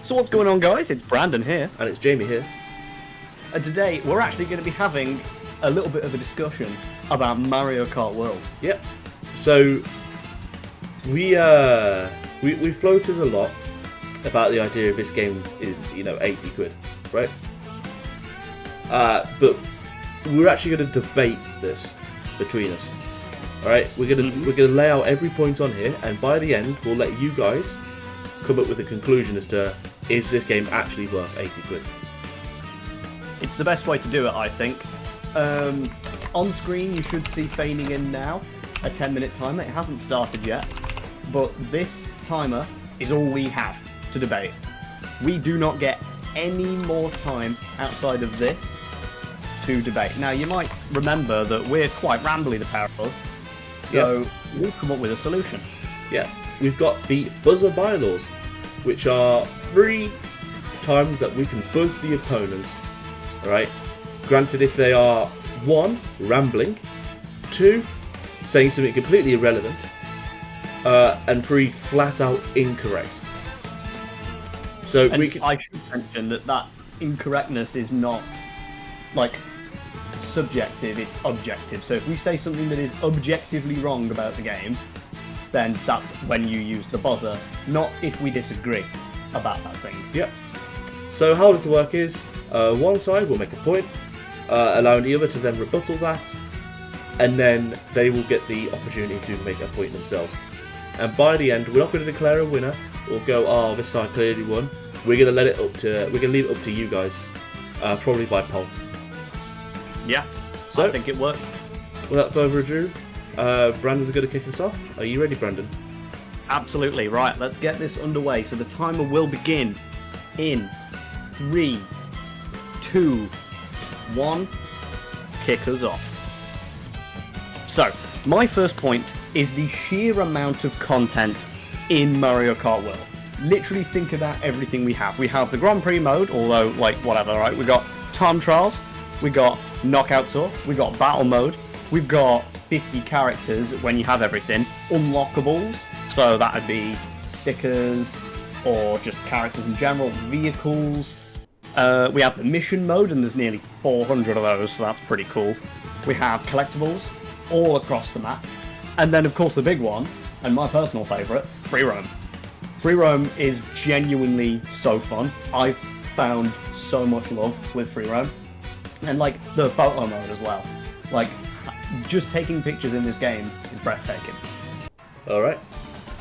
So what's going on, guys? It's Brandon here, And it's Jamie here. and today we're actually going to be having a little bit of a discussion about Mario Kart World. Yep. So we floated a lot about the idea of this game is 80 quid, right? But we're actually going to debate this between us. All right, we're gonna lay out every point on here, and by the end, we'll let you guys come up with a conclusion as to is this game actually worth 80 quid. It's the best way to do it, I think. On screen, you should see fading in now a 10-minute timer. It hasn't started yet, but this timer is all we have to debate. We do not get any more time outside of this to debate. Now, you might remember that we're quite rambly, the pair of us, so we'll come up with a solution. Yeah, we've got the buzzer bylaws, which are 3 times that we can buzz the opponent. Alright? Granted, if they are 1, rambling, 2, saying something completely irrelevant, and 3, flat out incorrect. So And we can. I should mention that incorrectness is not, like, subjective, it's objective. So if we say something that is objectively wrong about the game, then that's when you use the buzzer, not if we disagree about that thing. Yeah. So how does it work is, one side will make a point, allowing the other to then rebuttal that, and then they will get the opportunity to make a point themselves. And by the end, we're not going to declare a winner or go, oh, this side clearly won. We're going to leave it up to you guys, probably by poll. Yeah, So, I think it worked. without further ado, Brandon's going to kick us off. Are you ready, Brandon? Absolutely, right, let's get this underway. So the timer will begin in 3, 2, 1, kick us off. So, my first point is the sheer amount of content in Mario Kart World. Literally think about everything we have. We have the Grand Prix mode, although, like, whatever, right? We got time trials, we got knockout tour, we got battle mode, we've got 50 characters when you have everything, unlockables, so that would be stickers or just characters in general, vehicles. We have the mission mode, and there's nearly 400 of those, so that's pretty cool. We have collectibles all across the map, and then of course the big one, and my personal favourite, free roam. Free roam is genuinely so fun. I've found so much love with free roam, and like the photo mode as well. Like, just taking pictures in this game is breathtaking. Alright.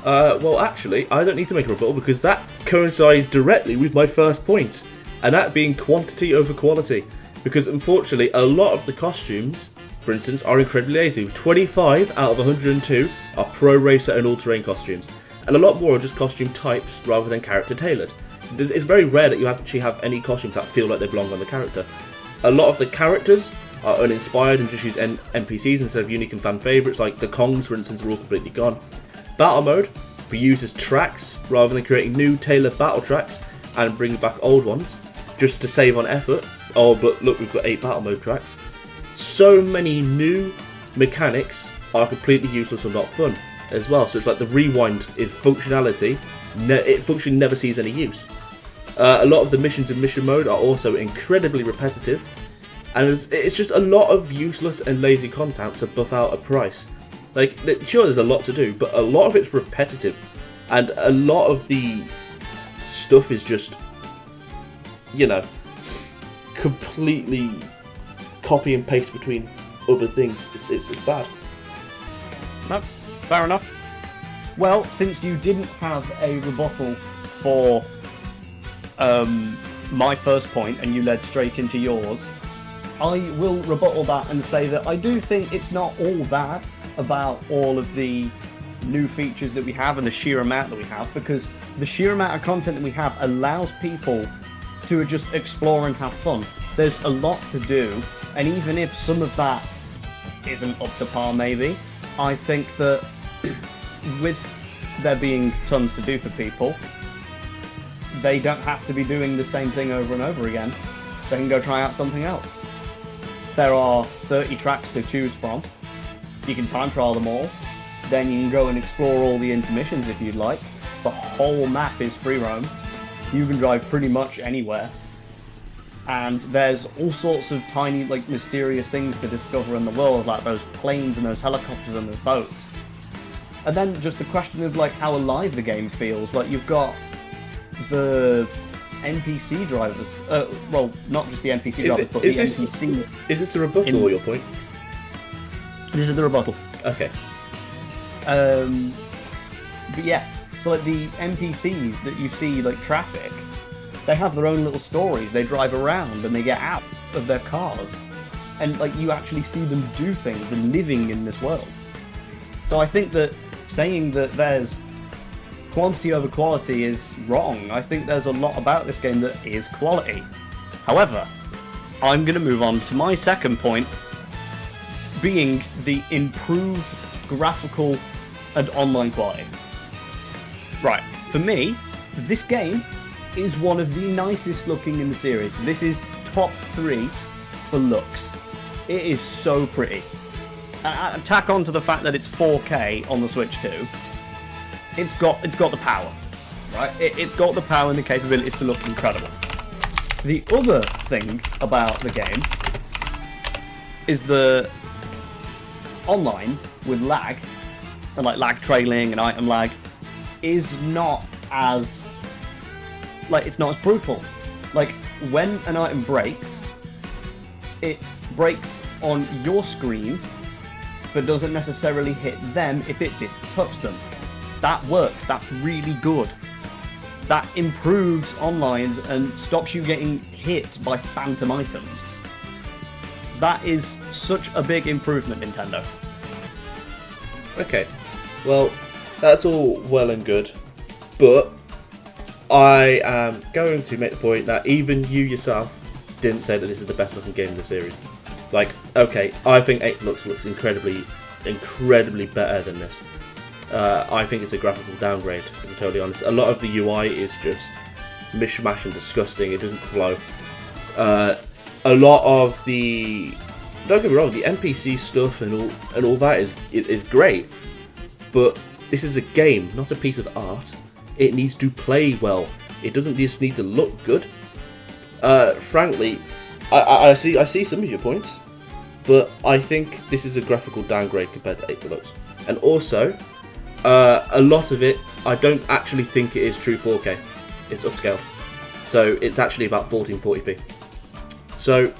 Well, actually, I don't need to make a rebuttal because that coincides directly with my first point, and that being quantity over quality. Because unfortunately, a lot of the costumes, for instance, are incredibly lazy. 25 out of 102 are pro racer and all-terrain costumes, and a lot more are just costume types rather than character tailored. It's very rare that you actually have any costumes that feel like they belong on the character. A lot of the characters are uninspired and just use NPCs instead of unique and fan favourites, like the Kongs, for instance, are all completely gone. Battle mode we use as tracks rather than creating new tailored battle tracks and bringing back old ones just to save on effort. Oh, but look, we've got 8 battle mode tracks. So many new mechanics are completely useless or not fun as well. So it's like the rewind is functionality, it functionally never sees any use. A lot of the missions in mission mode are also incredibly repetitive, and it's just a lot of useless and lazy content to buff out a price. Like, sure, there's a lot to do, but a lot of it's repetitive, and a lot of the stuff is just, completely copy and paste between other things. It's bad. No, fair enough. Well, since you didn't have a rebuttal for my first point and you led straight into yours, I will rebuttal that and say that I do think it's not all bad about all of the new features that we have and the sheer amount that we have, because the sheer amount of content that we have allows people to just explore and have fun. There's a lot to do, and even if some of that isn't up to par maybe, I think that with there being tons to do for people, they don't have to be doing the same thing over and over again. They can go try out something else. There are 30 tracks to choose from. You can time trial them all. Then you can go and explore all the intermissions if you'd like. The whole map is free roam. You can drive pretty much anywhere. And there's all sorts of tiny, like, mysterious things to discover in the world, like those planes and those helicopters and those boats. And then just the question of, like, how alive the game feels. Like, you've got the NPC drivers. Well, not just the NPC drivers, but the NPC. Is this a rebuttal or your point? This is the rebuttal. Okay. But yeah, so, like, the NPCs that you see, like, traffic, they have their own little stories. They drive around and they get out of their cars. And, like, you actually see them do things and living in this world. So I think that saying that there's quantity over quality is wrong. I think there's a lot about this game that is quality. However, I'm going to move on to my second point, being the improved graphical and online quality. Right, for me, this game is one of the nicest looking in the series. This is top 3 for looks. It is so pretty. Tack on to the fact that it's 4K on the Switch too. It's got the power, right? It's got the power and the capabilities to look incredible. The other thing about the game is the onlines with lag, and like lag trailing and item lag, is not as it's not as brutal. Like, when an item breaks, it breaks on your screen, but doesn't necessarily hit them if it didn't touch them. That works. That's really good. That improves onlines and stops you getting hit by phantom items. That is such a big improvement, Nintendo. Okay, well, that's all well and good, but I am going to make the point that even you yourself didn't say that this is the best looking game in the series. Like, okay, I think 8th looks incredibly better than this. I think it's a graphical downgrade, to be totally honest. A lot of the UI is just mishmash and disgusting. It doesn't flow. A lot of the, don't get me wrong, the NPC stuff and all that is great, but this is a game, not a piece of art. It needs to play well. It doesn't just need to look good. Frankly, I see some of your points, but I think this is a graphical downgrade compared to 8th Deluxe. And also, a lot of it, I don't actually think it is true 4K. It's upscale. So it's actually about 1440p. So,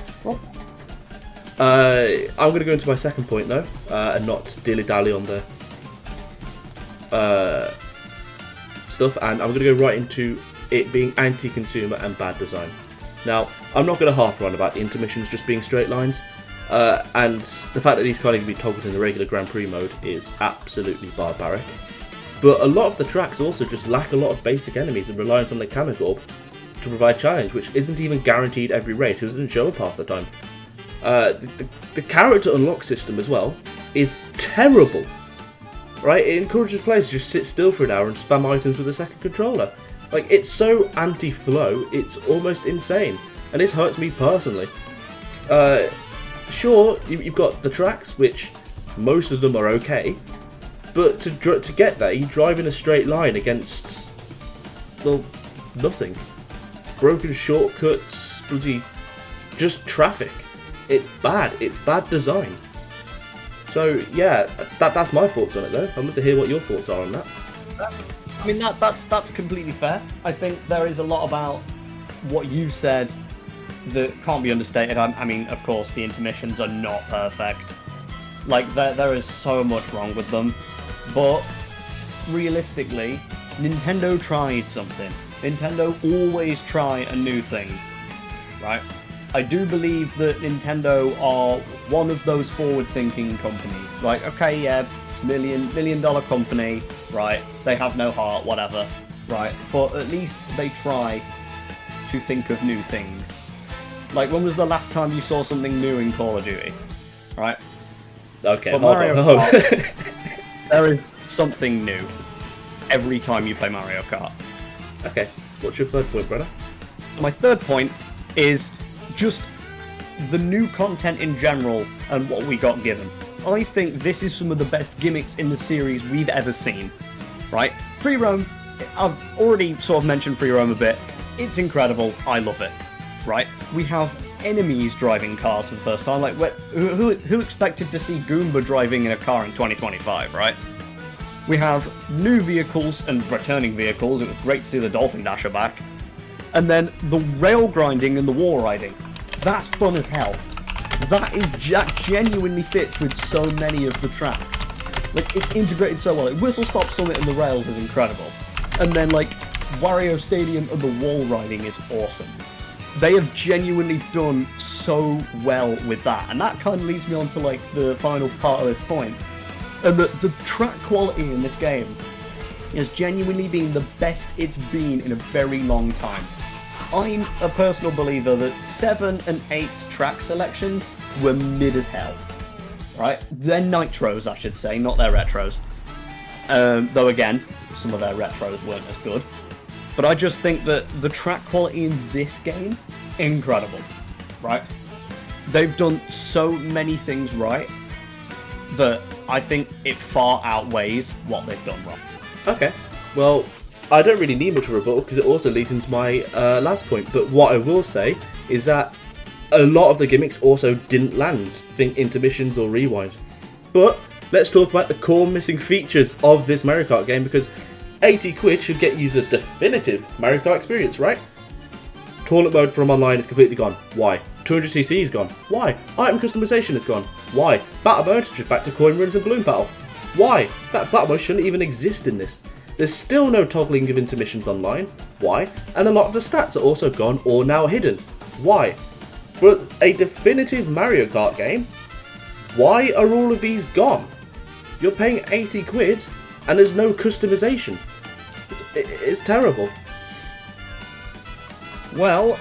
I'm going to go into my second point though, and not dilly-dally on the stuff, and I'm going to go right into it being anti-consumer and bad design. Now, I'm not going to harp on about the intermissions just being straight lines, and the fact that these can't even be toggled in the regular Grand Prix mode is absolutely barbaric. But a lot of the tracks also just lack a lot of basic enemies and reliance on the Kamek Orb to provide challenge, which isn't even guaranteed every race, because it doesn't show up half the time. The character unlock system as well is terrible. Right? It encourages players to just sit still for an hour and spam items with a second controller. Like, it's so anti-flow, it's almost insane. And this hurts me personally. Sure, you've got the tracks, which most of them are okay, but to get there, you drive in a straight line against, well, nothing. Broken shortcuts, bloody, just traffic. It's bad design. So yeah, that's my thoughts on it though. I'd love to hear what your thoughts are on that. I mean, that's completely fair. I think there is a lot about what you said that can't be understated. I mean, of course, the intermissions are not perfect. Like, there is so much wrong with them. But realistically, Nintendo tried something. Nintendo always try a new thing, right? I do believe that Nintendo are one of those forward-thinking companies. Like, okay, yeah, million dollar company, right? They have no heart, whatever, right? But at least they try to think of new things. Like, when was the last time you saw something new in Call of Duty, right? Okay, but hold on. There is something new every time you play Mario Kart. Okay, what's your third point, brother? My third point is just the new content in general and what we got given. I think this is some of the best gimmicks in the series we've ever seen, right? Free roam, I've already sort of mentioned free roam a bit. It's incredible. I love it. Right? We have enemies driving cars for the first time. Like, who expected to see Goomba driving in a car in 2025, right? We have new vehicles and returning vehicles. It was great to see the Dolphin Dasher back. And then the rail grinding and the wall riding. That's fun as hell. That genuinely fits with so many of the tracks. Like, it's integrated so well. Like, Whistle Stop Summit and the rails is incredible. And then, like, Wario Stadium and the wall riding is awesome. They have genuinely done so well with that. And that kind of leads me on to, like, the final part of this point. And the track quality in this game has genuinely been the best it's been in a very long time. I'm a personal believer that 7 and 8's track selections were mid as hell. Right? They're nitros, I should say, not their retros. Though again, some of their retros weren't as good. But I just think that the track quality in this game, incredible. Right? They've done so many things right that I think it far outweighs what they've done wrong. Okay, well, I don't really need much of a rebuttal because it also leads into my last point. But what I will say is that a lot of the gimmicks also didn't land. Think intermissions or rewind. But let's talk about the core missing features of this Mario Kart game, because 80 quid should get you the definitive Mario Kart experience, right? Tournament mode from online is completely gone. Why? 200cc is gone. Why? Item customization is gone. Why? Battle mode, just back to coin runs and balloon battle. Why? That battle mode shouldn't even exist in this. There's still no toggling of intermissions online. Why? And a lot of the stats are also gone or now hidden. Why? For a definitive Mario Kart game, why are all of these gone? You're paying 80 quid and there's no customization. It's terrible. Well,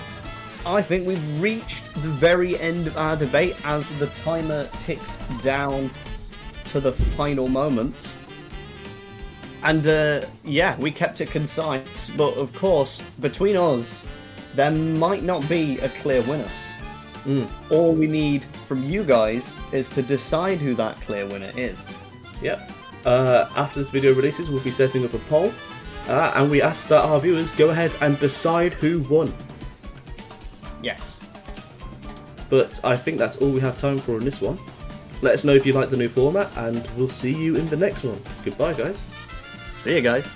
I think we've reached the very end of our debate as the timer ticks down to the final moments. And yeah, we kept it concise, but of course, between us, there might not be a clear winner. All we need from you guys is to decide who that clear winner is. Yep. After this video releases, we'll be setting up a poll, and we ask that our viewers go ahead and decide who won. Yes. But I think that's all we have time for in this one. Let us know if you like the new format, and we'll see you in the next one. Goodbye, guys. See you guys.